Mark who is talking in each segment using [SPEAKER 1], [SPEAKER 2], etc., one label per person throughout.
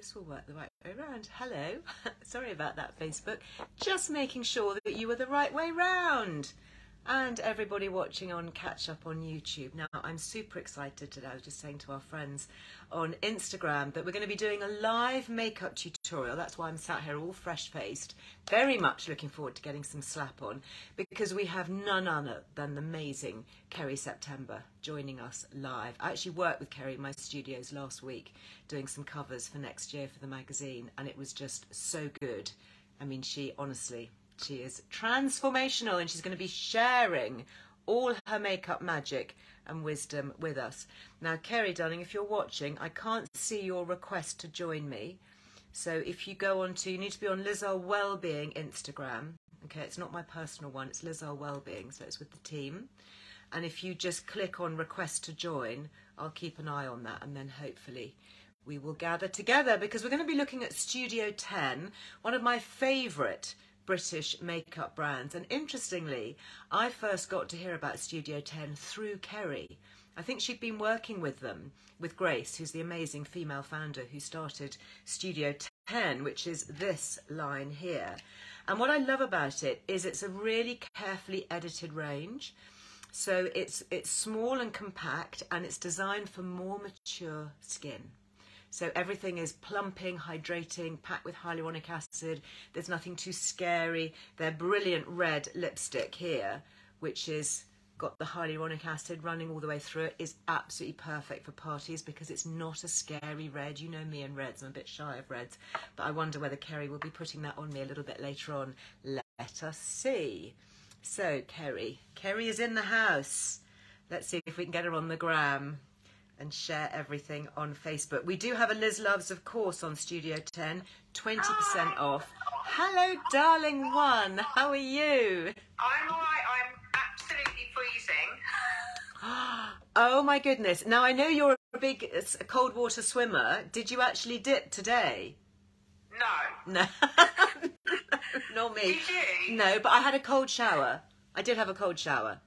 [SPEAKER 1] this will work the right way round. Hello. Sorry about that, Facebook. Just making sure that you were the right way round. And everybody watching on Catch Up on YouTube. Now, I'm super excited today. I was just saying to our friends on Instagram that we're going to be doing a live makeup tutorial. That's why I'm sat here all fresh-faced. Very much looking forward to getting some slap on, because we have none other than the amazing Kerry September joining us live. I actually worked with Kerry in my studios last week doing some covers for next year for the magazine, and it was just so good. I mean, she is transformational, and she's going to be sharing all her makeup magic and wisdom with us. Now, Kerry, darling, if you're watching, I can't see your request to join me. So if you go on to, you need to be on Earle Wellbeing Instagram. Okay, it's not my personal one, it's Earle Wellbeing, so it's with the team. And if you just click on request to join, I'll keep an eye on that, and then hopefully we will gather together, because we're going to be looking at Studio 10, one of my favourite British makeup brands. And interestingly, I first got to hear about Studio 10 through Kerry. I think she'd been working with them, with Grace, who's the amazing female founder who started Studio 10, which is this line here. And what I love about it is it's a really carefully edited range. So it's small and compact, and it's designed for more mature skin. So everything is plumping, hydrating, packed with hyaluronic acid. There's nothing too scary. Their brilliant red lipstick here, which is got the hyaluronic acid running all the way through it, is absolutely perfect for parties, because it's not a scary red. You know me and reds, I'm a bit shy of reds, but I wonder whether Kerry will be putting that on me a little bit later on. Let us see. So Kerry is in the house. Let's see if we can get her on the gram and share everything on Facebook. We do have a Liz Loves, of course, on Studio 10, 20% off. Hello, darling one. How are you?
[SPEAKER 2] I'm all right. I'm absolutely freezing.
[SPEAKER 1] Oh, my goodness. Now, I know you're a big cold water swimmer. Did you actually dip today?
[SPEAKER 2] No.
[SPEAKER 1] No. Not me.
[SPEAKER 2] Did you?
[SPEAKER 1] No, but I had a cold shower. I did have a cold shower.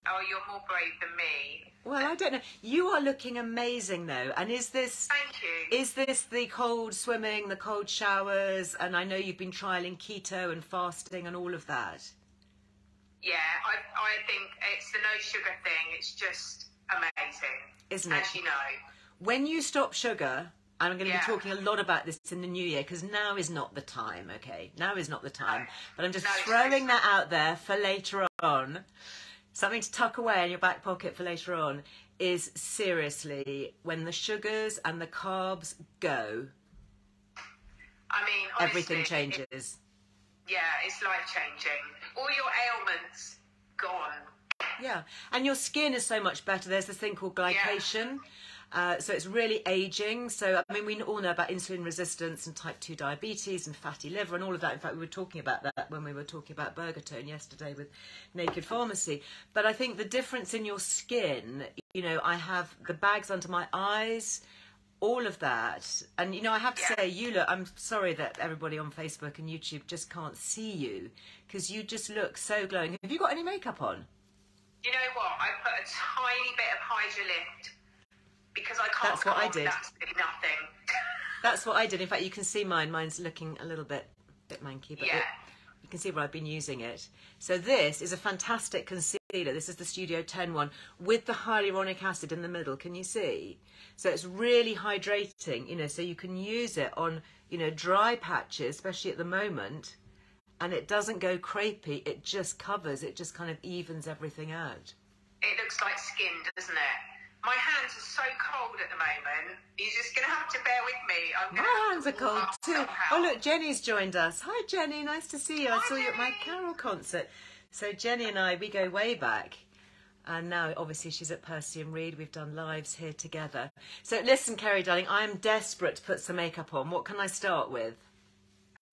[SPEAKER 2] Oh, you're more brave than me.
[SPEAKER 1] Well, I don't know. You are looking amazing, though. And is this...
[SPEAKER 2] Thank you.
[SPEAKER 1] Is this the cold swimming, the cold showers? And I know you've been trialling keto and fasting and all of that.
[SPEAKER 2] Yeah, I think it's the no sugar thing. It's just amazing.
[SPEAKER 1] Isn't it?
[SPEAKER 2] As you know.
[SPEAKER 1] When you stop sugar, and I'm going to be talking a lot about this in the new year, because now is not the time, okay? Now is not the time. No. But I'm just throwing that out there for later on. Something to tuck away in your back pocket for later on is, seriously, when the sugars and the carbs go,
[SPEAKER 2] I mean, honestly,
[SPEAKER 1] everything changes.
[SPEAKER 2] Yeah, it's life-changing. All your ailments gone.
[SPEAKER 1] Yeah, and your skin is so much better. There's this thing called glycation. So it's really aging. So, I mean, we all know about insulin resistance and type 2 diabetes and fatty liver and all of that. In fact, we were talking about that when we were talking about Burger Tone yesterday with Naked Pharmacy. But I think the difference in your skin, you know, I have the bags under my eyes, all of that. And, you know, I have to say, you look, I'm sorry that everybody on Facebook and YouTube just can't see you, because you just look so glowing. Have you got any makeup on?
[SPEAKER 2] You know what? I put a tiny bit of Hydra because I can't.
[SPEAKER 1] That's what I did.
[SPEAKER 2] Absolutely nothing.
[SPEAKER 1] That's what I did. In fact, you can see mine. Mine's looking a little bit manky, but you can see where I've been using it. So this is a fantastic concealer. This is the Studio 10 one with the hyaluronic acid in the middle. Can you see? So it's really hydrating, you know, so you can use it on, you know, dry patches, especially at the moment, and it doesn't go crepey. It just covers, it just kind of evens everything out.
[SPEAKER 2] It looks like skin, doesn't it? My hands are so cold at the moment. You're just going to have to bear with me.
[SPEAKER 1] My hands are cold too. Oh, look, Jenny's joined us. Hi, Jenny. Nice to see you. I saw you at my Carol concert. So Jenny and I, we go way back. And now, obviously, she's at Percy and Reed. We've done lives here together. So listen, Kerry, darling, I am desperate to put some makeup on. What can I start with?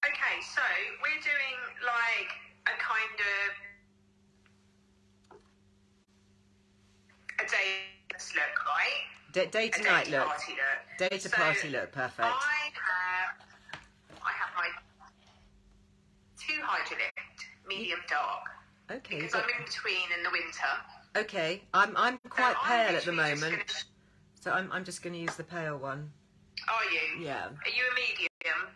[SPEAKER 2] Okay, so we're doing like a kind of a day look, right?
[SPEAKER 1] Day to night look.
[SPEAKER 2] Party look.
[SPEAKER 1] Day to party look, perfect.
[SPEAKER 2] I have my 2 Hydra Lift, medium dark.
[SPEAKER 1] Okay.
[SPEAKER 2] Because I'm in between in the winter.
[SPEAKER 1] Okay, I'm quite pale at the moment, so I'm just going to use the pale one.
[SPEAKER 2] Are you?
[SPEAKER 1] Yeah.
[SPEAKER 2] Are you a medium?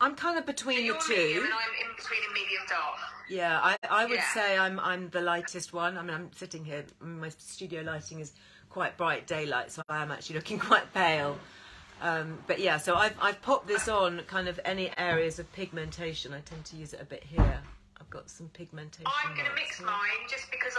[SPEAKER 1] I'm kind of between the two.
[SPEAKER 2] Medium and I'm in between a medium dark.
[SPEAKER 1] Yeah, I would say I'm the lightest one. I mean, I'm sitting here. My studio lighting is quite bright daylight, so I am actually looking quite pale. But yeah, so I've popped this on kind of any areas of pigmentation. I tend to use it a bit here. I've got some pigmentation.
[SPEAKER 2] I'm going to mix mine just because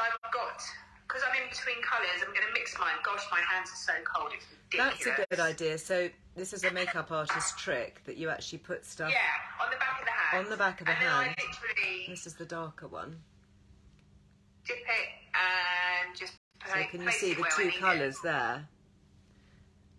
[SPEAKER 2] because I'm in between colours, I'm going to mix mine. Gosh, my hands are so cold, it's ridiculous.
[SPEAKER 1] That's a good idea. So this is a makeup artist trick that you actually put stuff...
[SPEAKER 2] Yeah, on the back of the hand.
[SPEAKER 1] On the back of the hand.
[SPEAKER 2] I literally...
[SPEAKER 1] This is the darker one.
[SPEAKER 2] Dip it and just
[SPEAKER 1] So can you see the two colours there?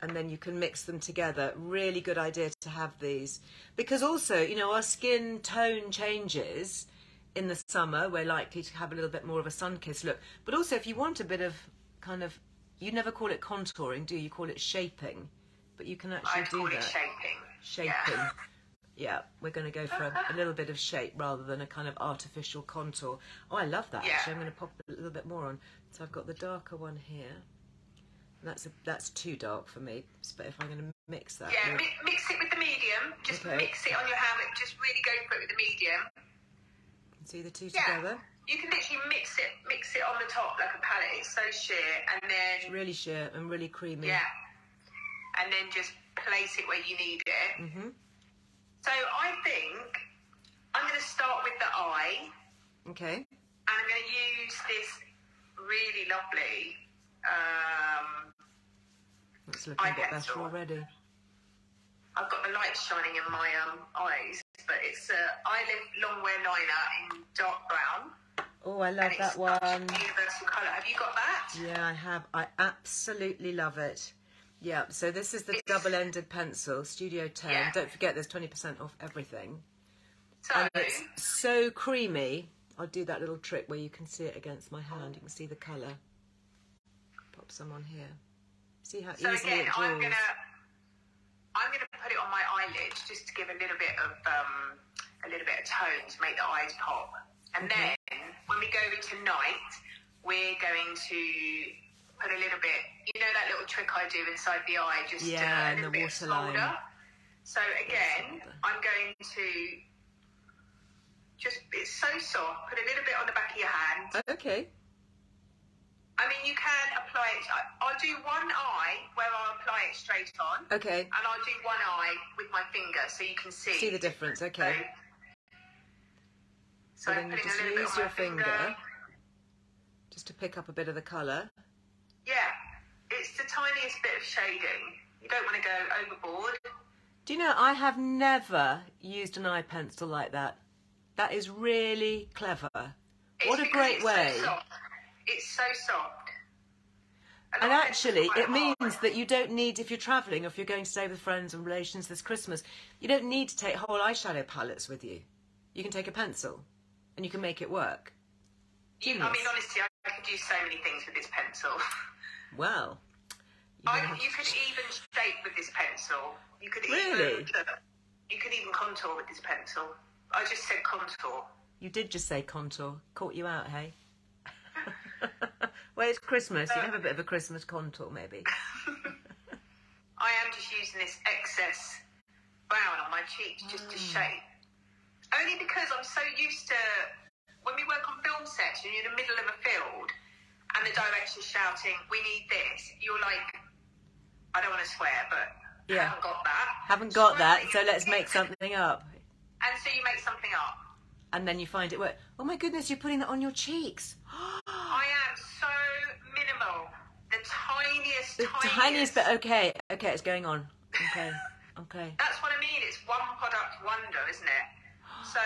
[SPEAKER 1] And then you can mix them together. Really good idea to have these. Because also, you know, our skin tone changes in the summer. We're likely to have a little bit more of a sun-kissed look. But also, if you want a bit of kind of... You never call it contouring, do you? You call it shaping. But you can actually do that.
[SPEAKER 2] I call it shaping.
[SPEAKER 1] Shaping. Yeah, we're going to go for a little bit of shape rather than a kind of artificial contour. Oh, I love that, actually. I'm going to pop a little bit more on. So I've got the darker one here. That's too dark for me, but if I'm going to mix that...
[SPEAKER 2] Yeah, mix it with the medium. Just mix it on your hand. Just really go for it with the medium.
[SPEAKER 1] See the two together?
[SPEAKER 2] You can literally mix it on the top like a palette. It's so sheer, and then... It's
[SPEAKER 1] really sheer and really creamy.
[SPEAKER 2] Yeah. And then just place it where you need it.
[SPEAKER 1] Mm-hmm.
[SPEAKER 2] So I think I'm going to start with the eye.
[SPEAKER 1] Okay.
[SPEAKER 2] And I'm going to use this really lovely
[SPEAKER 1] it's looking a bit better already.
[SPEAKER 2] I've got the light shining in my eyes, but it's I Live Long Wear Liner in dark brown.
[SPEAKER 1] Oh, I love that one.
[SPEAKER 2] Universal colour. Have you got that?
[SPEAKER 1] Yeah, I have. I absolutely love it. Yeah, so this is the double-ended pencil, Studio 10. Yeah. Don't forget there's 20% off everything.
[SPEAKER 2] So,
[SPEAKER 1] and it's so creamy. I'll do that little trick where you can see it against my hand. You can see the colour. Pop some on here. See how easily it draws. I'm gonna put it on my eyelids just to give a little bit of tone to make the eyes pop. And then when we go into night, we're going to put a little bit, you know that little trick I do inside the eye, just a little bit of smolder. So again, I'm going to just, it's so soft, put a little bit on the back of your hand. Okay.
[SPEAKER 2] I mean, you can apply it. I'll do one eye where I'll apply it straight on.
[SPEAKER 1] Okay.
[SPEAKER 2] And I'll do one eye with my finger so you can see.
[SPEAKER 1] See the difference, okay. So then you just use your finger just to pick up a bit of the colour.
[SPEAKER 2] Yeah, it's the tiniest bit of shading. You don't want to go overboard.
[SPEAKER 1] Do you know, I have never used an eye pencil like that. That is really clever. What a great way.
[SPEAKER 2] So soft. It's so soft.
[SPEAKER 1] And actually, it means that you don't need, if you're travelling or if you're going to stay with friends and relations this Christmas, you don't need to take whole eyeshadow palettes with you. You can take a pencil and you can make it work. Genius.
[SPEAKER 2] I mean, honestly, I could do so many things with this pencil.
[SPEAKER 1] Well.
[SPEAKER 2] You could even shape with this pencil. You could
[SPEAKER 1] really?
[SPEAKER 2] You could even contour with this pencil. I just said contour.
[SPEAKER 1] You did just say contour. Caught you out, hey? Well, it's Christmas. You have a bit of a Christmas contour, maybe.
[SPEAKER 2] I am just using this excess brown on my cheeks just to shape. Only because I'm so used to, when we work on film sets and you're in the middle of a field and the director's shouting, we need this, you're like, I don't want to swear, but haven't got that.
[SPEAKER 1] Haven't got that, so let's make something up.
[SPEAKER 2] And so you make something up.
[SPEAKER 1] And then you find it work. Oh my goodness, you're putting that on your cheeks.
[SPEAKER 2] I am so minimal. The
[SPEAKER 1] tiniest bit. Okay, it's going on. Okay.
[SPEAKER 2] That's what I mean. It's one product wonder, isn't it? So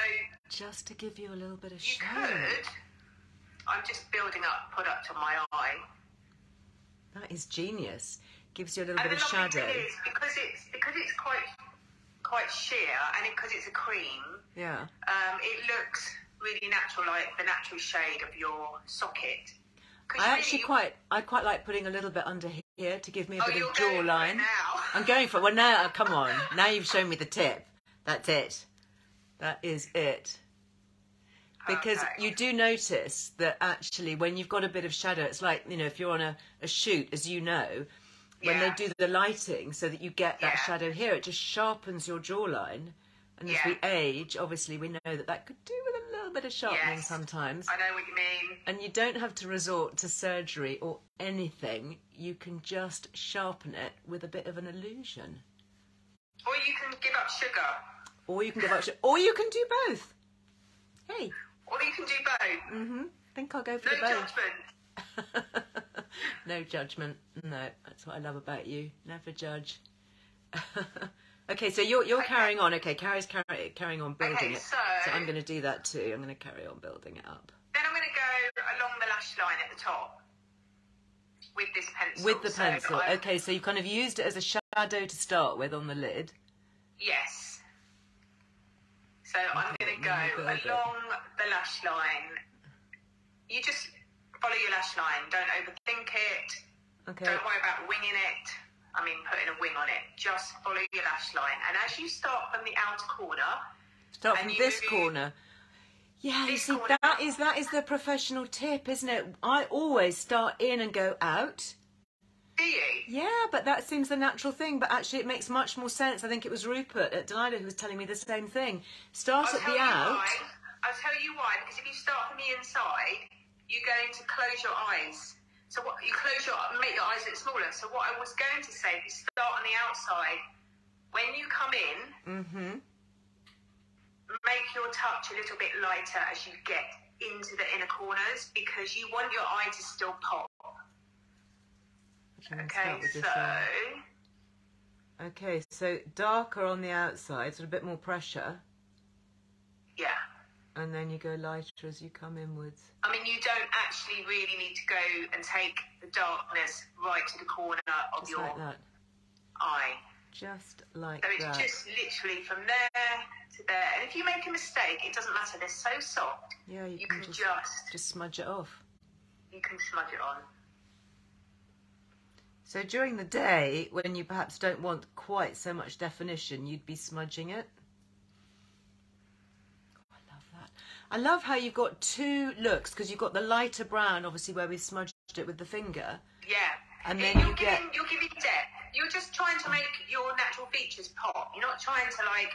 [SPEAKER 1] just to give you a little bit of shade.
[SPEAKER 2] You could. I'm just building up product on my eye.
[SPEAKER 1] That is genius. Gives you a little bit of shadow.
[SPEAKER 2] Thing is, because it's quite sheer and because it's a cream.
[SPEAKER 1] Yeah.
[SPEAKER 2] It looks really natural, like the natural shade of your socket.
[SPEAKER 1] I quite like putting a little bit under here to give me a bit of jawline. I'm going for it. Well, now, come on. Now you've shown me the tip. That's it. That is it. Because you do notice that actually when you've got a bit of shadow, it's like, you know, if you're on a shoot, as you know, when they do the lighting, so that you get that shadow here. It just sharpens your jawline. And as we age, obviously, we know that that could do with a little bit of sharpening sometimes.
[SPEAKER 2] I know what you mean.
[SPEAKER 1] And you don't have to resort to surgery or anything. You can just sharpen it with a bit of an illusion.
[SPEAKER 2] Or you can give up sugar.
[SPEAKER 1] Or you can give up sugar. Or you can do both. Hey.
[SPEAKER 2] Or you can do both.
[SPEAKER 1] Mm-hmm. I think I'll go for the both. No judgment. No judgment. No, that's what I love about you. Never judge. Okay, so you're carrying on. Okay, Carrie's carrying on building it. So I'm going to do that too. I'm going to carry on building it up.
[SPEAKER 2] Then I'm going to go along the lash line at the top with this pencil.
[SPEAKER 1] With the pencil. Okay, so you kind of used it as a shadow to start with on the lid.
[SPEAKER 2] Yes. So I'm going to go along the lash line. You just follow your lash line. Don't overthink it.
[SPEAKER 1] Okay.
[SPEAKER 2] Don't worry about winging it. I mean, putting a wing on it. Just follow your lash line. And as you start from the outer corner...
[SPEAKER 1] Start from this corner. Yeah, you see, that is the professional tip, isn't it? I always start in and go out.
[SPEAKER 2] Do you?
[SPEAKER 1] Yeah, but that seems the natural thing. But actually, it makes much more sense. I think it was Rupert at Delilah who was telling me the same thing. Start at the out.
[SPEAKER 2] I'll tell you why. Because if you start from the inside, you're going to close your eyes. So what you make your eyes a bit smaller. So what I was going to say, if you start on the outside, when you come in, make your touch a little bit lighter as you get into the inner corners, because you want your eye to still pop.
[SPEAKER 1] Okay, so darker on the outside, so a bit more pressure.
[SPEAKER 2] Yeah.
[SPEAKER 1] And then you go lighter as you come inwards.
[SPEAKER 2] I mean, you don't actually really need to go and take the darkness right to the corner of your eye.
[SPEAKER 1] Just like that.
[SPEAKER 2] So it's just literally from there to there. And if you make a mistake, it doesn't matter. They're so soft.
[SPEAKER 1] Yeah, you can just smudge it off.
[SPEAKER 2] You can smudge it on.
[SPEAKER 1] So during the day, when you perhaps don't want quite so much definition, you'd be smudging it. I love how you've got two looks, because you've got the lighter brown, obviously, where we smudged it with the finger.
[SPEAKER 2] Yeah.
[SPEAKER 1] And then
[SPEAKER 2] you're giving depth. You're just trying to make your natural features pop. You're not trying to, like,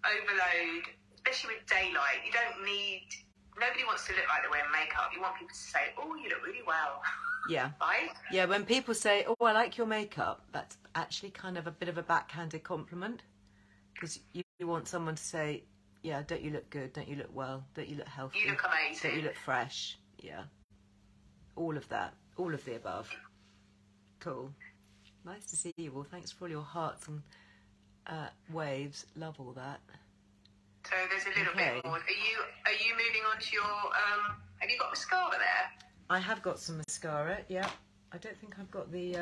[SPEAKER 2] overload, especially with daylight. You don't need... Nobody wants to look like they're wearing makeup. You want people to say, oh, you look really well.
[SPEAKER 1] Yeah.
[SPEAKER 2] Right?
[SPEAKER 1] Yeah, when people say, oh, I like your makeup, that's actually kind of a bit of a backhanded compliment, because you want someone to say... Yeah, don't you look good? Don't you look well? Don't you look healthy?
[SPEAKER 2] You look amazing.
[SPEAKER 1] Don't you look fresh? Yeah. All of that. All of the above. Cool. Nice to see you all. Thanks for all your hearts and waves. Love all that.
[SPEAKER 2] So there's a little bit more. Are you moving on to your... have you got mascara there?
[SPEAKER 1] I have got some mascara, yeah. I don't think I've got the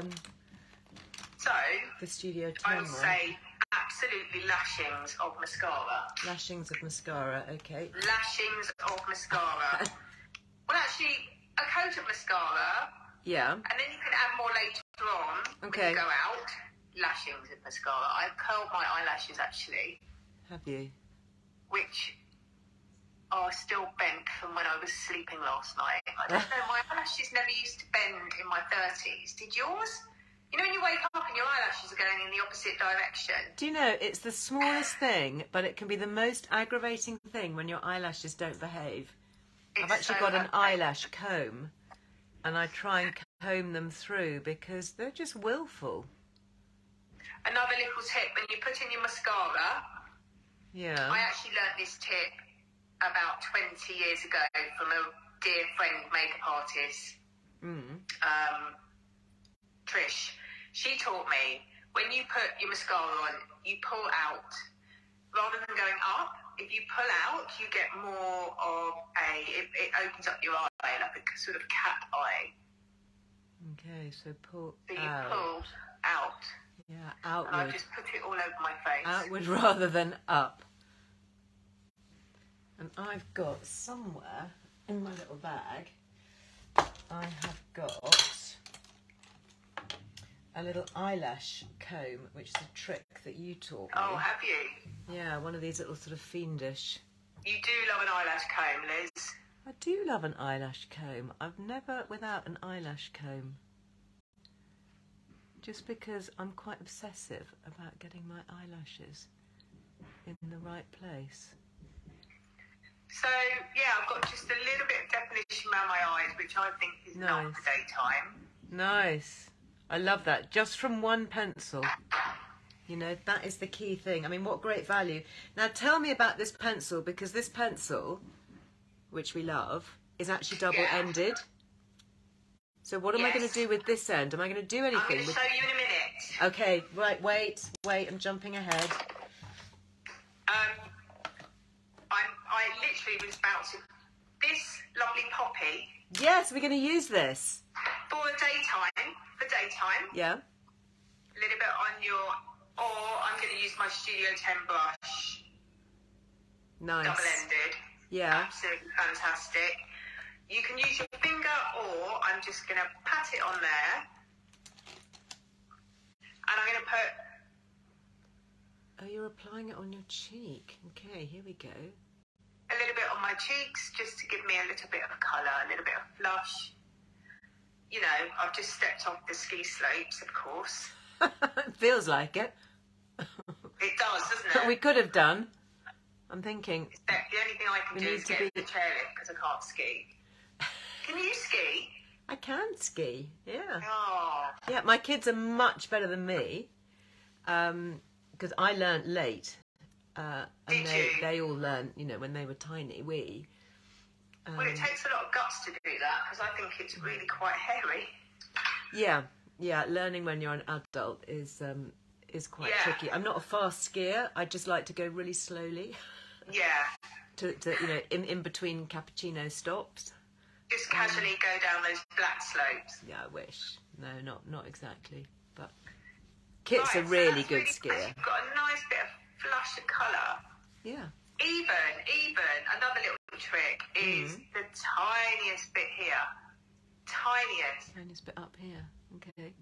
[SPEAKER 1] Studio 10
[SPEAKER 2] I would say... Absolutely lashings of mascara.
[SPEAKER 1] Lashings of mascara, okay.
[SPEAKER 2] Lashings of mascara. Well, actually, a coat of mascara.
[SPEAKER 1] Yeah.
[SPEAKER 2] And then you can add more later on.
[SPEAKER 1] Okay.
[SPEAKER 2] When you go out. Lashings of mascara. I've curled my eyelashes, actually.
[SPEAKER 1] Have you?
[SPEAKER 2] Which are still bent from when I was sleeping last night. I don't know, my eyelashes never used to bend in my 30s. Did yours? You know when you wake up and your eyelashes are going in the opposite direction?
[SPEAKER 1] Do you know, it's the smallest thing, but it can be the most aggravating thing when your eyelashes don't behave. I've actually got an eyelash comb, and I try and comb them through because they're just willful.
[SPEAKER 2] Another little tip, when you put in your mascara...
[SPEAKER 1] Yeah.
[SPEAKER 2] I actually learnt this tip about 20 years ago from a dear friend, makeup artist, Trish. She taught me, when you put your mascara on, you pull out. Rather than going up, if you pull out, you get more of it opens up your eye, like a sort of cat eye.
[SPEAKER 1] Okay, so pull
[SPEAKER 2] out. So you pull out.
[SPEAKER 1] Yeah, outward.
[SPEAKER 2] And I've just put it all over my face.
[SPEAKER 1] Outward rather than up. And I've got somewhere in my little bag, I have got a little eyelash comb, which is a trick that you taught me.
[SPEAKER 2] Oh, have you?
[SPEAKER 1] Yeah, one of these little sort of fiendish.
[SPEAKER 2] You do love an eyelash comb, Liz.
[SPEAKER 1] I do love an eyelash comb. I've never without an eyelash comb. just because I'm quite obsessive about getting my eyelashes in the right place.
[SPEAKER 2] So, yeah, I've got just a little bit of definition around my eyes, which I think is not for daytime.
[SPEAKER 1] Nice. I love that. Just from one pencil. You know, that is the key thing. I mean, what great value. Now, tell me about this pencil, because this pencil, which we love, is actually double-ended. So what am I going to do with this end? Am I going to do anything?
[SPEAKER 2] I'm going to show you in a minute.
[SPEAKER 1] Okay, right, wait, I'm jumping ahead.
[SPEAKER 2] I literally was about to... This lovely poppy...
[SPEAKER 1] Yes, we're going to use this.
[SPEAKER 2] For daytime.
[SPEAKER 1] Yeah.
[SPEAKER 2] A little bit on your... Or I'm going to use my Studio 10 brush.
[SPEAKER 1] Nice.
[SPEAKER 2] Double-ended.
[SPEAKER 1] Yeah.
[SPEAKER 2] Absolutely fantastic. You can use your finger, or I'm just going to pat it on there. And I'm going to put...
[SPEAKER 1] Oh, you're applying it on your cheek. Okay, here we go.
[SPEAKER 2] A little bit on my cheeks, just to give me a little bit of colour, a little bit of flush. You know, I've just stepped off the ski slopes, of course.
[SPEAKER 1] It feels like it.
[SPEAKER 2] It does, doesn't it?
[SPEAKER 1] We could have done. I'm thinking...
[SPEAKER 2] The only thing I can do is get the chairlift, because I can't ski. Can you ski?
[SPEAKER 1] I can ski, yeah.
[SPEAKER 2] Oh.
[SPEAKER 1] Yeah, my kids are much better than me, because I learnt late. And they all learnt, you know, when they were tiny,
[SPEAKER 2] Well, it takes a lot of guts to do that, because I think it's really quite hairy.
[SPEAKER 1] Yeah, learning when you're an adult is quite tricky. I'm not a fast skier. I just like to go really slowly.
[SPEAKER 2] Yeah.
[SPEAKER 1] to you know, in between cappuccino stops.
[SPEAKER 2] Just casually go down those black slopes.
[SPEAKER 1] Yeah, I wish. No, not exactly. But Kit's a really good skier.
[SPEAKER 2] You've got a nice bit of flush of colour.
[SPEAKER 1] Yeah.
[SPEAKER 2] Even, another little trick is the tiniest bit here.
[SPEAKER 1] Tiniest bit up here. Okay.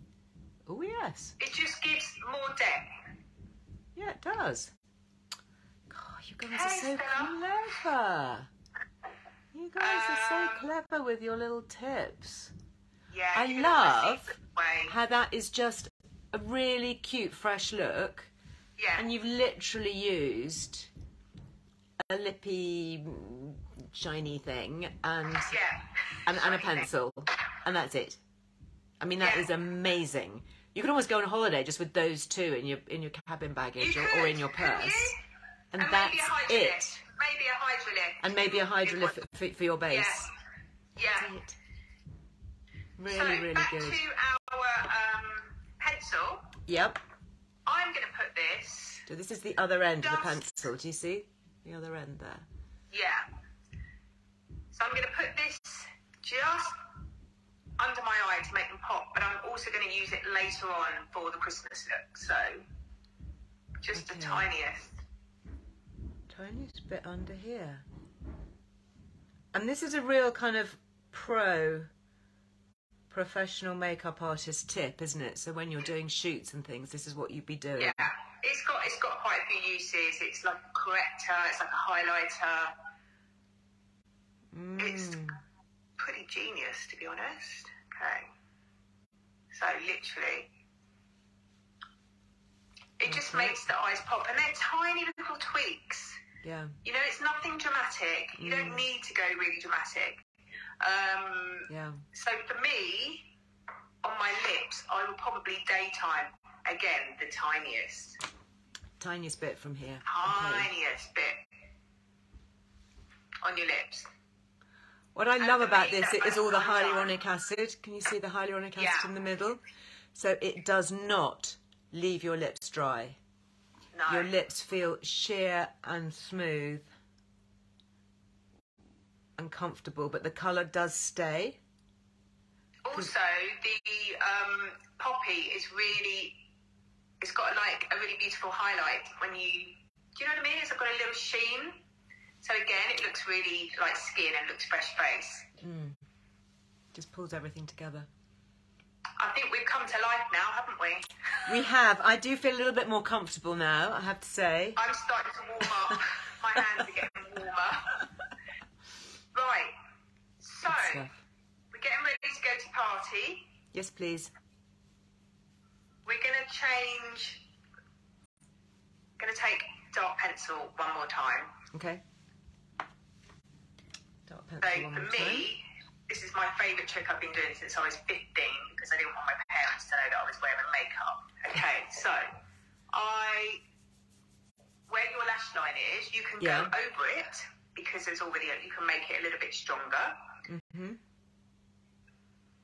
[SPEAKER 1] Oh, yes.
[SPEAKER 2] It just gives more depth.
[SPEAKER 1] Yeah, it does. God, you guys are so clever. You guys are so clever with your little tips.
[SPEAKER 2] Yeah.
[SPEAKER 1] I love how that is just a really cute, fresh look.
[SPEAKER 2] Yeah.
[SPEAKER 1] And you've literally used a lippy, shiny thing and a pencil, and that's it. I mean, that is amazing. You can almost go on holiday just with those two in your cabin baggage or in your purse, and that's it.
[SPEAKER 2] Maybe a hydro lift.
[SPEAKER 1] And maybe a hydro lift for your base.
[SPEAKER 2] Yeah.
[SPEAKER 1] That's it. Really, really
[SPEAKER 2] back
[SPEAKER 1] good.
[SPEAKER 2] To our pencil.
[SPEAKER 1] Yep.
[SPEAKER 2] I'm going to put this...
[SPEAKER 1] So this is the other end of the pencil. Do you see the other end there?
[SPEAKER 2] Yeah. So I'm going to put this just under my eye to make them pop, but I'm also going to use it later on for the Christmas look. So just the tiniest
[SPEAKER 1] bit under here. And this is a real kind of professional makeup artist tip, isn't it? So when you're doing shoots and things, this is what you'd be doing.
[SPEAKER 2] Yeah, it's got quite a few uses. It's like a corrector, it's like a highlighter. It's pretty genius, to be honest. Okay. So literally, it just makes the eyes pop, and they're tiny little tweaks.
[SPEAKER 1] Yeah.
[SPEAKER 2] You know, it's nothing dramatic. You don't need to go really dramatic. So for me, on my lips, I will probably daytime, again, the tiniest
[SPEAKER 1] bit from here.
[SPEAKER 2] Tiniest bit on your lips.
[SPEAKER 1] What I love about this is all the hyaluronic acid. Can you see the hyaluronic acid in the middle? So it does not leave your lips dry. No. Your lips feel sheer and smooth and comfortable, but the colour does stay.
[SPEAKER 2] Also, the poppy is really, it's got like a really beautiful highlight when you, do you know what I mean? It's got a little sheen. So again, it looks really like skin and looks fresh face.
[SPEAKER 1] Just pulls everything together.
[SPEAKER 2] I think we've come to life now, haven't we?
[SPEAKER 1] We have. I do feel a little bit more comfortable now, I have to say.
[SPEAKER 2] I'm starting to warm up. My hands are getting warmer. Right. So, we're getting ready to go to party.
[SPEAKER 1] Yes, please.
[SPEAKER 2] we're going to change. Going to take dark pencil one more time.
[SPEAKER 1] Okay. Dark pencil
[SPEAKER 2] So
[SPEAKER 1] one
[SPEAKER 2] for
[SPEAKER 1] more time.
[SPEAKER 2] me, this is my favourite trick I've been doing since I was 15 because I didn't want my parents to know that I was wearing makeup. Okay, so where your lash line is, you can go over it because there's already you can make it a little bit stronger.
[SPEAKER 1] Mhm.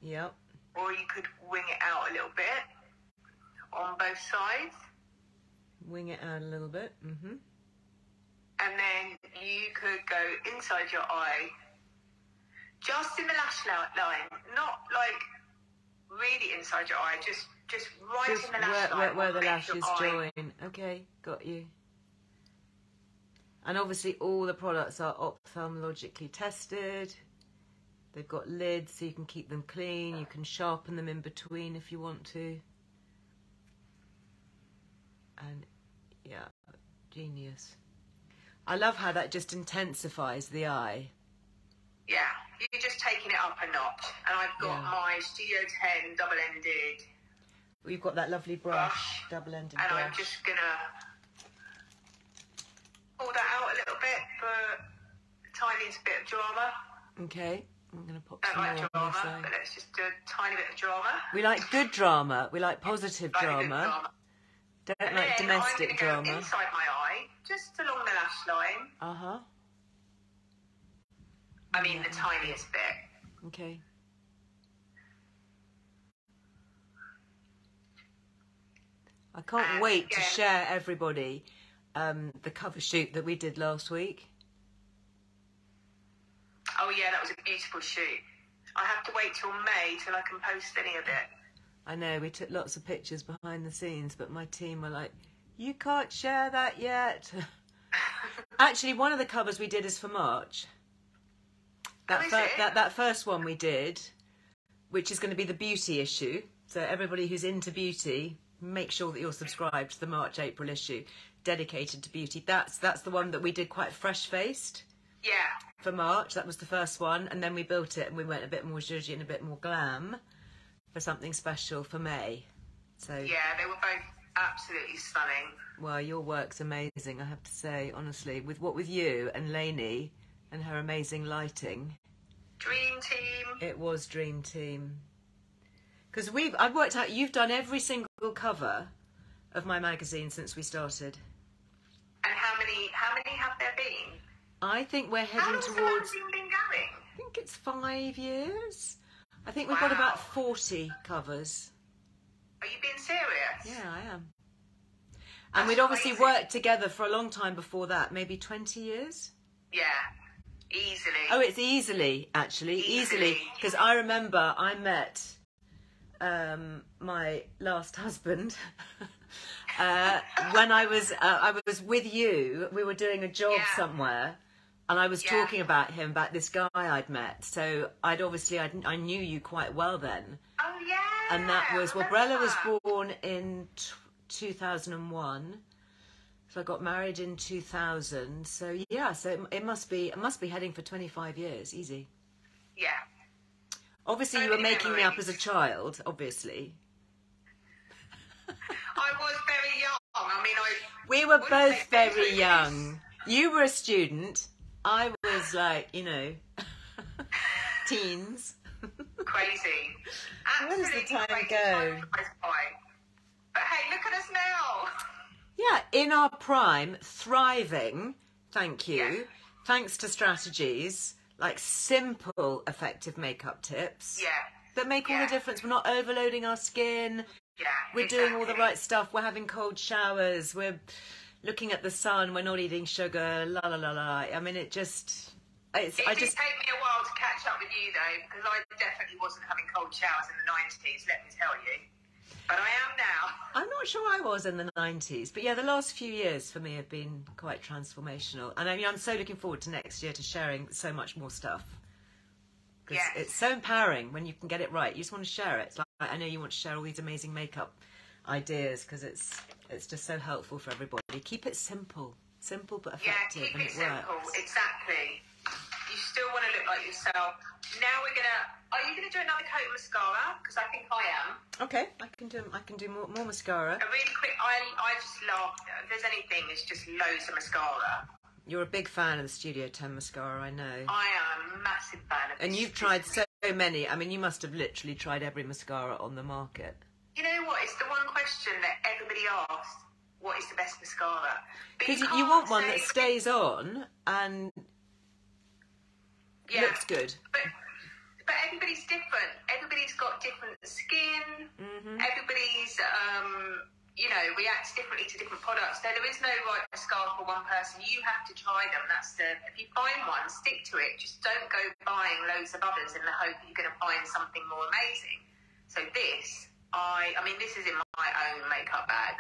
[SPEAKER 1] Yep.
[SPEAKER 2] Or you could wing it out a little bit on both sides.
[SPEAKER 1] Wing it out a little bit. Mhm.
[SPEAKER 2] And then you could go inside your eye, just in the lash line, not like really inside your eye, just right
[SPEAKER 1] Just
[SPEAKER 2] in the lash line.
[SPEAKER 1] where the lashes join. Okay, got you. And obviously all the products are ophthalmologically tested. They've got lids so you can keep them clean. You can sharpen them in between if you want to. And yeah, genius. I love how that just intensifies the eye.
[SPEAKER 2] Yeah, you're just taking it up a notch. And I've got my Studio 10 double-ended.
[SPEAKER 1] We've got that lovely brush, double-ended brush.
[SPEAKER 2] And I'm just going to pull that out a little bit for the tiniest bit of drama.
[SPEAKER 1] Okay, I'm going to pop
[SPEAKER 2] some
[SPEAKER 1] more
[SPEAKER 2] drama,
[SPEAKER 1] on this side.
[SPEAKER 2] but let's just do a tiny bit of drama.
[SPEAKER 1] We like good drama. We like positive drama.
[SPEAKER 2] Good drama.
[SPEAKER 1] Don't like domestic drama.
[SPEAKER 2] Go inside my eye, just along the lash line.
[SPEAKER 1] Uh-huh.
[SPEAKER 2] I mean, the tiniest bit.
[SPEAKER 1] Okay. I can't wait to share everybody the cover shoot that we did last week.
[SPEAKER 2] Oh yeah, that was a beautiful shoot. I have to wait till May till I can post any of it.
[SPEAKER 1] I know, we took lots of pictures behind the scenes, but my team were like, you can't share that yet. Actually, one of the covers we did is for March. That first one we did, which is going to be the beauty issue. So everybody who's into beauty, make sure that you're subscribed to the March-April issue, dedicated to beauty. That's the one that we did quite fresh-faced.
[SPEAKER 2] Yeah.
[SPEAKER 1] For March, that was the first one, and then we built it and we went a bit more zhuzhy and a bit more glam for something special for May. So
[SPEAKER 2] yeah, they were both absolutely stunning.
[SPEAKER 1] Well, your work's amazing, I have to say, honestly. With you and Lainey and her amazing lighting.
[SPEAKER 2] Dream team.
[SPEAKER 1] It was dream team. Because I've worked out you've done every single cover of my magazine since we started.
[SPEAKER 2] And how many have there been?
[SPEAKER 1] I think we're heading
[SPEAKER 2] How long has the magazine been going?
[SPEAKER 1] I think it's 5 years. I think we've got about 40 covers.
[SPEAKER 2] Are you being serious?
[SPEAKER 1] Yeah, I am. And we'd obviously worked together for a long time before that, maybe 20 years?
[SPEAKER 2] Yeah, easily.
[SPEAKER 1] Oh, it's easily, actually. Easily. Because I remember I met my last husband when I was with you. We were doing a job somewhere. And I was talking about him, about this guy I'd met. So I knew you quite well then.
[SPEAKER 2] Oh, yeah.
[SPEAKER 1] And that was, well, Brella was born in 2001. So I got married in 2000. So yeah, so it must be heading for 25 years, easy.
[SPEAKER 2] Yeah.
[SPEAKER 1] Obviously you were making me up as a child, obviously.
[SPEAKER 2] I was very young. I mean,
[SPEAKER 1] we were both very young. You were a student. I was like, teens.
[SPEAKER 2] Crazy.
[SPEAKER 1] Where does the time go?
[SPEAKER 2] But hey, look at us now.
[SPEAKER 1] Yeah, in our prime, thriving, thank you. Yeah. Thanks to strategies, like simple, effective makeup tips.
[SPEAKER 2] Yeah.
[SPEAKER 1] That make all the difference. We're not overloading our skin.
[SPEAKER 2] Yeah,
[SPEAKER 1] we're doing all the right stuff. We're having cold showers. We're looking at the sun. We're not eating sugar. La la la la. I mean, it did take me
[SPEAKER 2] a while to catch up with you though, because I definitely wasn't having cold showers in the 90s. Let me tell you. But I am now.
[SPEAKER 1] I'm not sure I was in the 90s, but yeah, the last few years for me have been quite transformational. And I mean, I'm so looking forward to next year to sharing so much more stuff. Because it's so empowering when you can get it right. You just want to share it. It's like, I know you want to share all these amazing makeup ideas because it's just so helpful for everybody. Keep it simple but effective.
[SPEAKER 2] Yeah, keep it simple. Exactly. You still want to look like yourself. Now are you gonna do another coat of mascara? Because I think I am.
[SPEAKER 1] Okay, I can do more mascara.
[SPEAKER 2] A really quick, I just love, if there's anything, it's just loads of mascara.
[SPEAKER 1] You're a big fan of the Studio 10 mascara, I know.
[SPEAKER 2] I am a massive fan of it.
[SPEAKER 1] And you've tried so many. I mean, you must have literally tried every mascara on the market.
[SPEAKER 2] You know what? It's the one question that everybody asks. What is the best mascara?
[SPEAKER 1] Because you want one that stays on and looks good.
[SPEAKER 2] But everybody's different. Everybody's got different skin. Everybody's, reacts differently to different products. So there is no right mascara for one person. You have to try them. If you find one, stick to it. Just don't go buying loads of others in the hope that you're going to find something more amazing. So this is in my own makeup bag.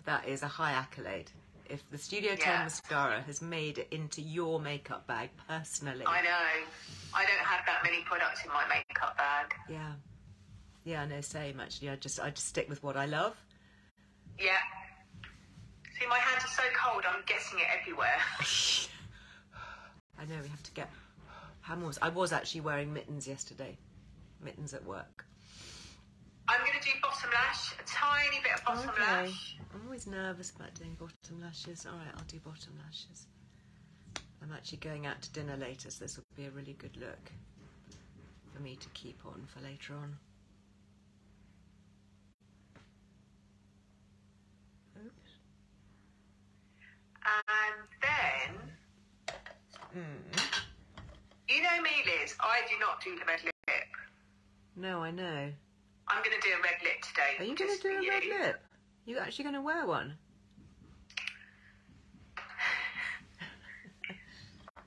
[SPEAKER 1] That is a high accolade. If the Studio 10 mascara has made it into your makeup bag personally.
[SPEAKER 2] I know. I don't have that many products in my makeup bag.
[SPEAKER 1] Yeah, no, same actually. I just stick with what I love.
[SPEAKER 2] Yeah. See, my hands are so cold, I'm getting it everywhere.
[SPEAKER 1] I know, we have to get... I was actually wearing mittens yesterday. Mittens at work.
[SPEAKER 2] I'm going to do bottom lash, a tiny bit of bottom lash.
[SPEAKER 1] I'm always nervous about doing bottom lashes. All right, I'll do bottom lashes. I'm actually going out to dinner later, so this will be a really good look for me to keep on for later on. Oops.
[SPEAKER 2] And then, you know me, Liz, I do not do the red lip.
[SPEAKER 1] No, I know.
[SPEAKER 2] I'm going to do a red lip today.
[SPEAKER 1] Are you going to do a red lip? You actually going to wear one?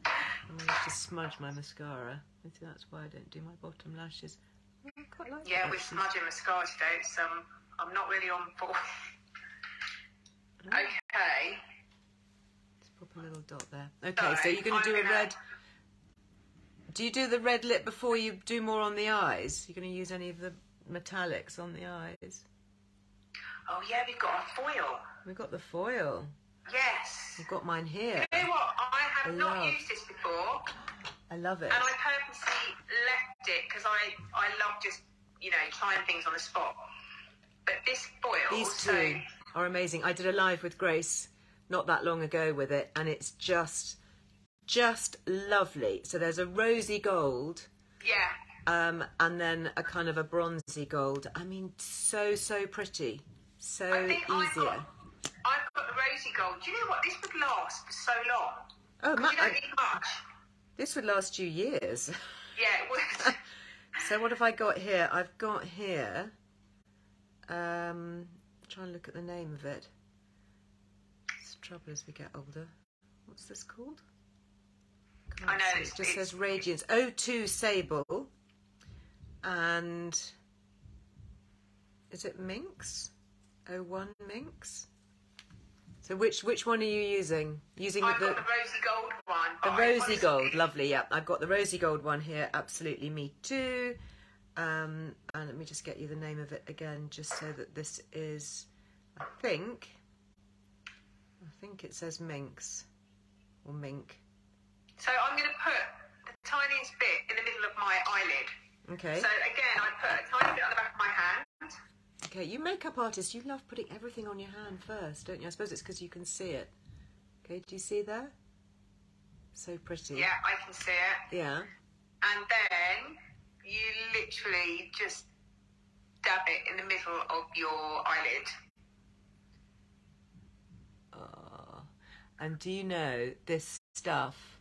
[SPEAKER 1] I'm going to smudge my mascara. I think that's why I don't do my bottom lashes. Oh, I quite like
[SPEAKER 2] yeah, we're smudging mascara today. It's, I'm not really on for. Okay.
[SPEAKER 1] Just pop a little dot there. Okay, so you're going to do a red... Do you do the red lip before you do more on the eyes? You're going to use any of the metallics on the eyes?
[SPEAKER 2] Oh yeah, we've got our foil.
[SPEAKER 1] We've got the foil.
[SPEAKER 2] Yes.
[SPEAKER 1] We've got mine here.
[SPEAKER 2] You know what? I have not used this before.
[SPEAKER 1] I love it.
[SPEAKER 2] And I purposely left it because I love just, trying things on the spot. But this foil...
[SPEAKER 1] These two are amazing. I did a live with Grace not that long ago with it, and it's just lovely. So there's a rosy gold.
[SPEAKER 2] Yeah.
[SPEAKER 1] And then a kind of a bronzy gold. I mean, so pretty. So easier.
[SPEAKER 2] I've got the rosy gold. Do you know what? This would last for so long.
[SPEAKER 1] Oh,
[SPEAKER 2] you don't need much.
[SPEAKER 1] This would last you years.
[SPEAKER 2] Yeah, it would.
[SPEAKER 1] So what have I got here? I've got here... try and look at the name of it. It's the trouble as we get older. What's this called?
[SPEAKER 2] I know.
[SPEAKER 1] It just says Radiance. O2 Sable. And... Is it Minx? 01 Minx? So which one are you using?
[SPEAKER 2] I've got the rosy gold one.
[SPEAKER 1] The rosy gold, lovely, yeah. I've got the rosy gold one here, absolutely, me too. And let me just get you the name of it again, just so that this is, I think it says Minx, or Mink.
[SPEAKER 2] So I'm going to put the tiniest bit in the middle of my eyelid.
[SPEAKER 1] Okay.
[SPEAKER 2] So again, I put a tiny bit on the back of my hand.
[SPEAKER 1] Okay, you makeup artists, you love putting everything on your hand first, don't you? I suppose it's because you can see it. Okay, do you see there? So pretty.
[SPEAKER 2] Yeah, I can see it.
[SPEAKER 1] Yeah.
[SPEAKER 2] And then you literally just dab it in the middle of your eyelid.
[SPEAKER 1] Oh. And do you know, this stuff,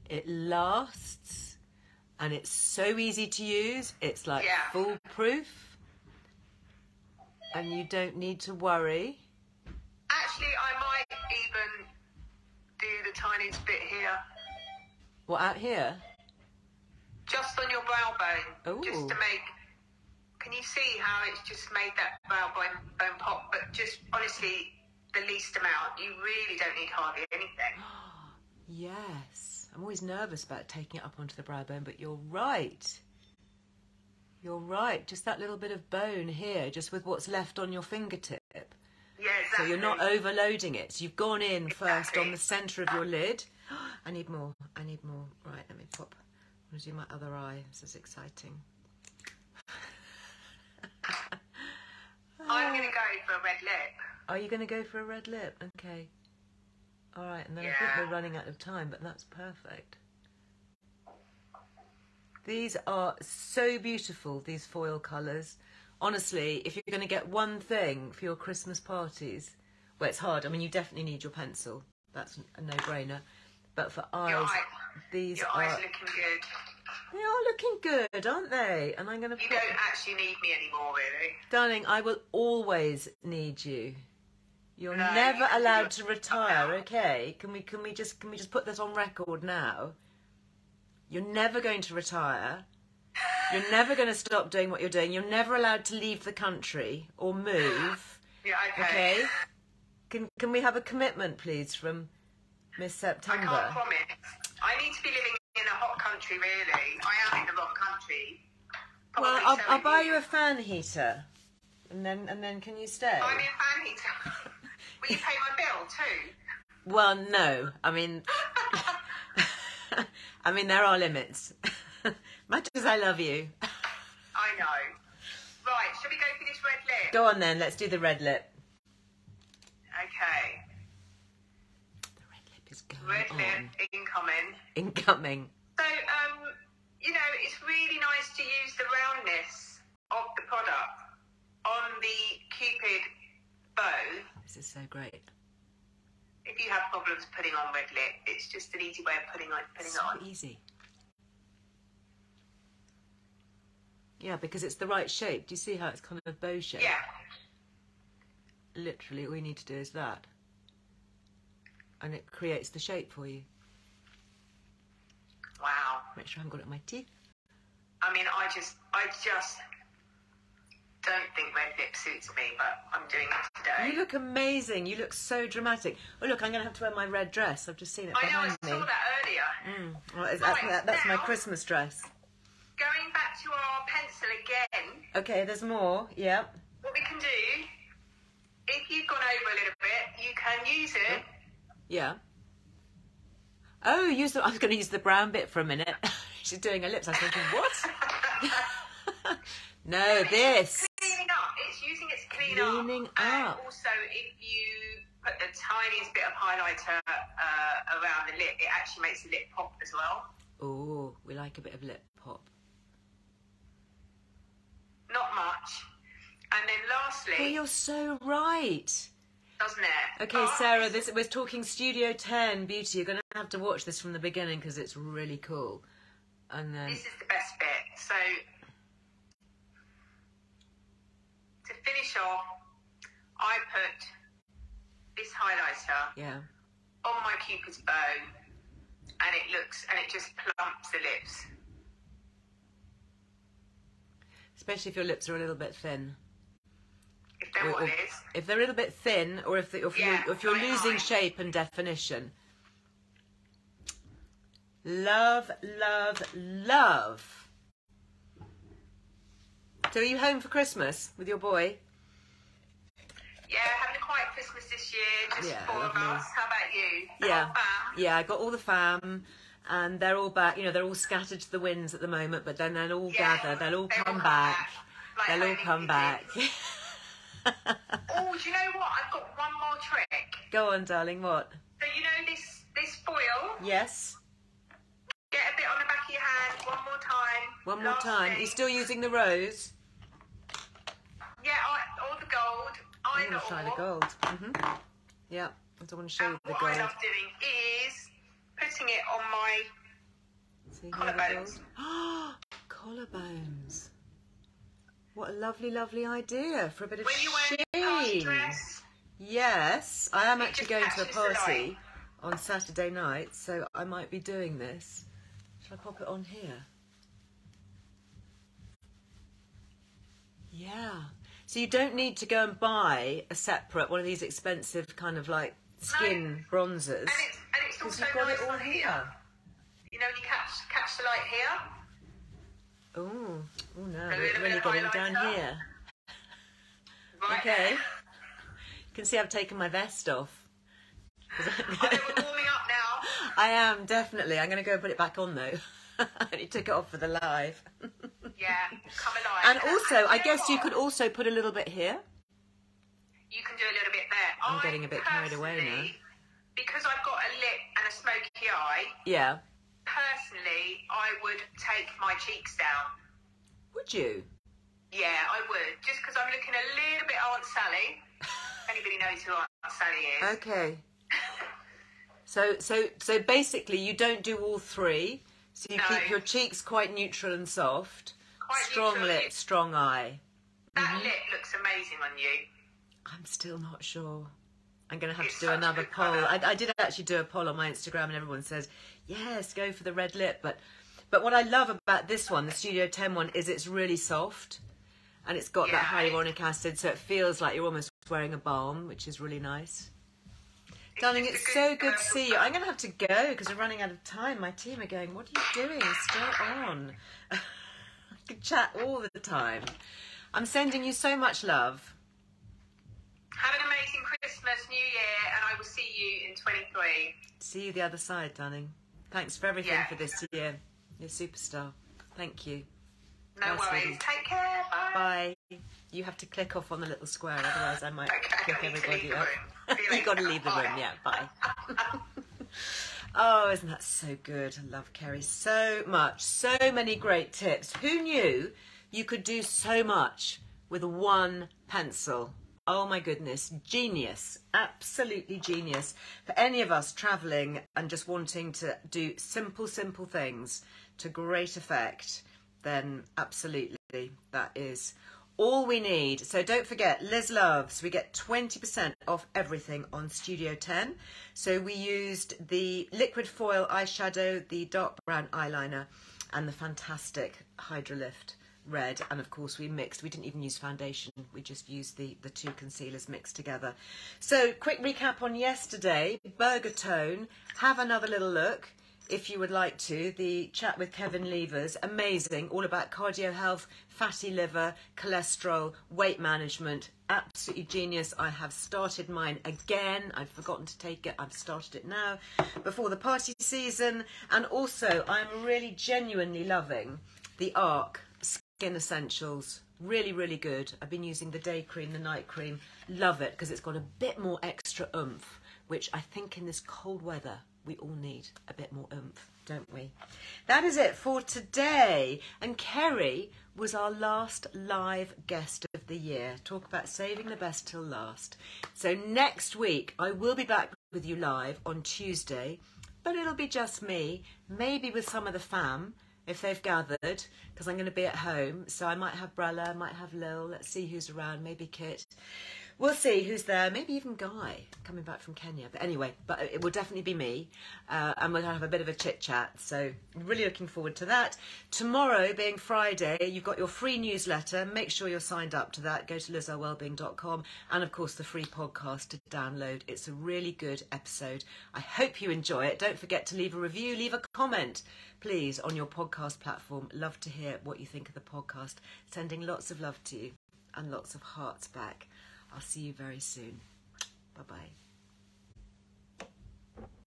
[SPEAKER 1] it lasts and it's so easy to use. It's like foolproof. And you don't need to worry.
[SPEAKER 2] Actually, I might even do the tiniest bit here.
[SPEAKER 1] What, out here?
[SPEAKER 2] Just on your brow bone.
[SPEAKER 1] Ooh.
[SPEAKER 2] Just to make... Can you see how it's just made that brow bone pop? But just, honestly, the least amount. You really don't need hardly anything.
[SPEAKER 1] Yes. I'm always nervous about taking it up onto the brow bone, but you're right. You're right. Just that little bit of bone here, just with what's left on your fingertip.
[SPEAKER 2] Yeah, exactly.
[SPEAKER 1] So you're not overloading it. So you've gone in first on the centre of your lid, I need more. I need more. Right, let me pop. I'm going to do my other eye. This is exciting.
[SPEAKER 2] I'm going to go for a red lip.
[SPEAKER 1] Are you going to go for a red lip? Okay. All right, and then I think we're running out of time, but that's perfect. These are so beautiful, these foil colours. Honestly, if you're going to get one thing for your Christmas parties, well, it's hard. I mean, you definitely need your pencil. That's a no-brainer. But for eyes, these
[SPEAKER 2] your eyes are looking good.
[SPEAKER 1] They are looking good, aren't they? And I'm going to.
[SPEAKER 2] You don't actually need me anymore, really.
[SPEAKER 1] Darling, I will always need you. You're never allowed to retire, okay? Can we just put this on record now? You're never going to retire. You're never going to stop doing what you're doing. You're never allowed to leave the country or move.
[SPEAKER 2] Yeah, okay.
[SPEAKER 1] Can we have a commitment, please, from Miss September?
[SPEAKER 2] I can't promise. I need to be living in a hot country, really. I am in the wrong country.
[SPEAKER 1] Well, I'll buy you a fan heater, and then can you stay?
[SPEAKER 2] Buy me a fan heater. Will you pay my bill too?
[SPEAKER 1] Well, no. I mean, there are limits. Much as I love you.
[SPEAKER 2] I know. Right, shall we go for this red lip?
[SPEAKER 1] Go on then, let's do the red lip.
[SPEAKER 2] Okay.
[SPEAKER 1] The red lip is going
[SPEAKER 2] red
[SPEAKER 1] on.
[SPEAKER 2] Lip incoming.
[SPEAKER 1] Incoming.
[SPEAKER 2] So, it's really nice to use the roundness of the product on the Cupid bow.
[SPEAKER 1] This is so great.
[SPEAKER 2] If you have problems putting on red lip, it's just an easy way of putting it on.
[SPEAKER 1] So easy. Yeah, because it's the right shape. Do you see how it's kind of bow shape?
[SPEAKER 2] Yeah.
[SPEAKER 1] Literally, all you need to do is that. And it creates the shape for you.
[SPEAKER 2] Wow.
[SPEAKER 1] Make sure I haven't got it on my teeth.
[SPEAKER 2] I mean, I just don't think red lip suits me, but I'm doing it today.
[SPEAKER 1] You look amazing. You look so dramatic. Oh, look, I'm going to have to wear my red dress. I've just seen it behind me.
[SPEAKER 2] I saw that earlier.
[SPEAKER 1] Well, that's my Christmas dress.
[SPEAKER 2] Going back to our pencil again.
[SPEAKER 1] Okay, there's more. Yeah.
[SPEAKER 2] What we can do, if you've gone over a little bit, you can use it.
[SPEAKER 1] Yeah. Oh, I was going to use the brown bit for a minute. She's doing her lips. I was thinking, what? No, this.
[SPEAKER 2] It's cleaning up. It's using it to clean
[SPEAKER 1] Cleaning
[SPEAKER 2] up. And
[SPEAKER 1] up.
[SPEAKER 2] also, if you put the tiniest bit of highlighter around the lip, it actually makes the lip pop as well.
[SPEAKER 1] Oh, we like a bit of lip pop.
[SPEAKER 2] Not much. And then lastly...
[SPEAKER 1] Oh, you're so right.
[SPEAKER 2] Doesn't it?
[SPEAKER 1] Okay, Sarah, we're talking Studio 10 Beauty. You're going to have to watch this from the beginning because it's really cool. And then...
[SPEAKER 2] This is the best bit. So, to finish off, I put this highlighter on my Cupid's bow, and it just plumps the lips.
[SPEAKER 1] Especially if your lips are a little bit thin.
[SPEAKER 2] If they're what it is.
[SPEAKER 1] If they're a little bit thin, or if you're losing shape and definition. Love, love, love. So are you home for Christmas with your boy?
[SPEAKER 2] Yeah, having a quiet Christmas this year, just four
[SPEAKER 1] lovely.
[SPEAKER 2] of us. How about you?
[SPEAKER 1] Yeah, I got all the fam, and they're all back. You know, they're all scattered to the winds at the moment, but then they'll all gather. They'll all come back.
[SPEAKER 2] Like
[SPEAKER 1] they'll all come back.
[SPEAKER 2] Oh, do you know what? I've got one more trick.
[SPEAKER 1] Go on, darling. What?
[SPEAKER 2] So you know this foil?
[SPEAKER 1] Yes.
[SPEAKER 2] Get a bit on the back of your hand. One more time.
[SPEAKER 1] One more time. You're still using the rose?
[SPEAKER 2] Yeah, or the gold.
[SPEAKER 1] I'm going to try the gold. Yeah, I don't want to show you the gold.
[SPEAKER 2] What I love doing is putting it on my collarbones.
[SPEAKER 1] Collarbones. What a lovely, lovely idea for a bit of
[SPEAKER 2] when you're wearing a party dress.
[SPEAKER 1] Yes, I am actually going to a party on Saturday night, so I might be doing this. Shall I pop it on here? Yeah. So you don't need to go and buy a separate one of these expensive kind of like skin bronzers.
[SPEAKER 2] And it's also
[SPEAKER 1] you've got
[SPEAKER 2] nice
[SPEAKER 1] it all here.
[SPEAKER 2] You know when you catch the light here?
[SPEAKER 1] Oh no, we're really getting down here.
[SPEAKER 2] Right.
[SPEAKER 1] Okay. You can see I've taken my vest off.
[SPEAKER 2] I know we're warming up now.
[SPEAKER 1] I am, definitely. I'm going to go and put it back on, though. I only took it off for the live.
[SPEAKER 2] Yeah, come alive.
[SPEAKER 1] And also, I guess you could also put a little bit here.
[SPEAKER 2] You can do a little bit there.
[SPEAKER 1] I'm getting a bit carried away now.
[SPEAKER 2] Because I've got a lip and a smoky eye,
[SPEAKER 1] Yeah.
[SPEAKER 2] personally, I would take my cheeks down.
[SPEAKER 1] Would you?
[SPEAKER 2] Yeah, I would. Just because I'm looking a little bit Aunt Sally. Anybody knows who Aunt Sally is.
[SPEAKER 1] Okay. So basically, you don't do all three. So you keep your cheeks quite neutral and soft.
[SPEAKER 2] Quite
[SPEAKER 1] strong
[SPEAKER 2] neutral.
[SPEAKER 1] lip, strong eye.
[SPEAKER 2] That lip looks amazing on you.
[SPEAKER 1] I'm still not sure. I'm going to have
[SPEAKER 2] It's
[SPEAKER 1] to do
[SPEAKER 2] such a
[SPEAKER 1] another
[SPEAKER 2] good
[SPEAKER 1] poll.
[SPEAKER 2] colour.
[SPEAKER 1] I did actually do a poll on my Instagram, and everyone says, yes, go for the red lip. But what I love about this one, the Studio 10 one, is it's really soft. And it's got that hyaluronic acid, so it feels like you're almost wearing a balm, which is really nice. Darling, it's so good to see you. I'm going to have to go because we're running out of time. My team are going, what are you doing? Stay on. I could chat all the time. I'm sending you so much love.
[SPEAKER 2] Have an amazing Christmas, New Year, and I will see you in 23.
[SPEAKER 1] See you the other side, darling. Thanks for everything for this year. You're a superstar. Thank you.
[SPEAKER 2] No worries. Take care. Bye.
[SPEAKER 1] Bye. You have to click off on the little square, otherwise I might click
[SPEAKER 2] I need to
[SPEAKER 1] everybody
[SPEAKER 2] leave the
[SPEAKER 1] up.
[SPEAKER 2] room.
[SPEAKER 1] You've got to leave the room, yeah, bye. Oh, isn't that so good? I love Kerry so much. So many great tips. Who knew you could do so much with one pencil? Oh my goodness, genius, absolutely genius. For any of us travelling and just wanting to do simple things to great effect, then absolutely that is all we need. So don't forget, Liz Loves, we get 20% off everything on Studio 10. So we used the liquid foil eyeshadow, the dark brown eyeliner, and the fantastic Hydrolift red, and of course we didn't even use foundation, we just used the two concealers mixed together. So quick recap on yesterday, Burger Tone, have another little look if you would like to. The chat with Kevin Levers, amazing, all about cardio health, fatty liver, cholesterol, weight management, absolutely genius. I have started mine again. I've forgotten to take it. I've started it now before the party season. And also I'm really genuinely loving the ARC Skin Essentials. Really good. I've been using the day cream, the night cream. Love it because it's got a bit more extra oomph, which I think in this cold weather we all need a bit more oomph, don't we? That is it for today. And Kerry was our last live guest of the year. Talk about saving the best till last. So next week I will be back with you live on Tuesday, but it'll be just me, maybe with some of the fam if they've gathered, because I'm going to be at home. So I might have Brella, I might have Lil, let's see who's around, maybe Kit. We'll see who's there, maybe even Guy coming back from Kenya. But anyway, but it will definitely be me, and we'll have a bit of a chit chat. So really looking forward to that. Tomorrow being Friday, you've got your free newsletter. Make sure you're signed up to that. Go to lizearlewellbeing.com, and of course the free podcast to download. It's a really good episode. I hope you enjoy it. Don't forget to leave a review, leave a comment, please, on your podcast platform. Love to hear what you think of the podcast. Sending lots of love to you and lots of hearts back. I'll see you very soon. Bye-bye.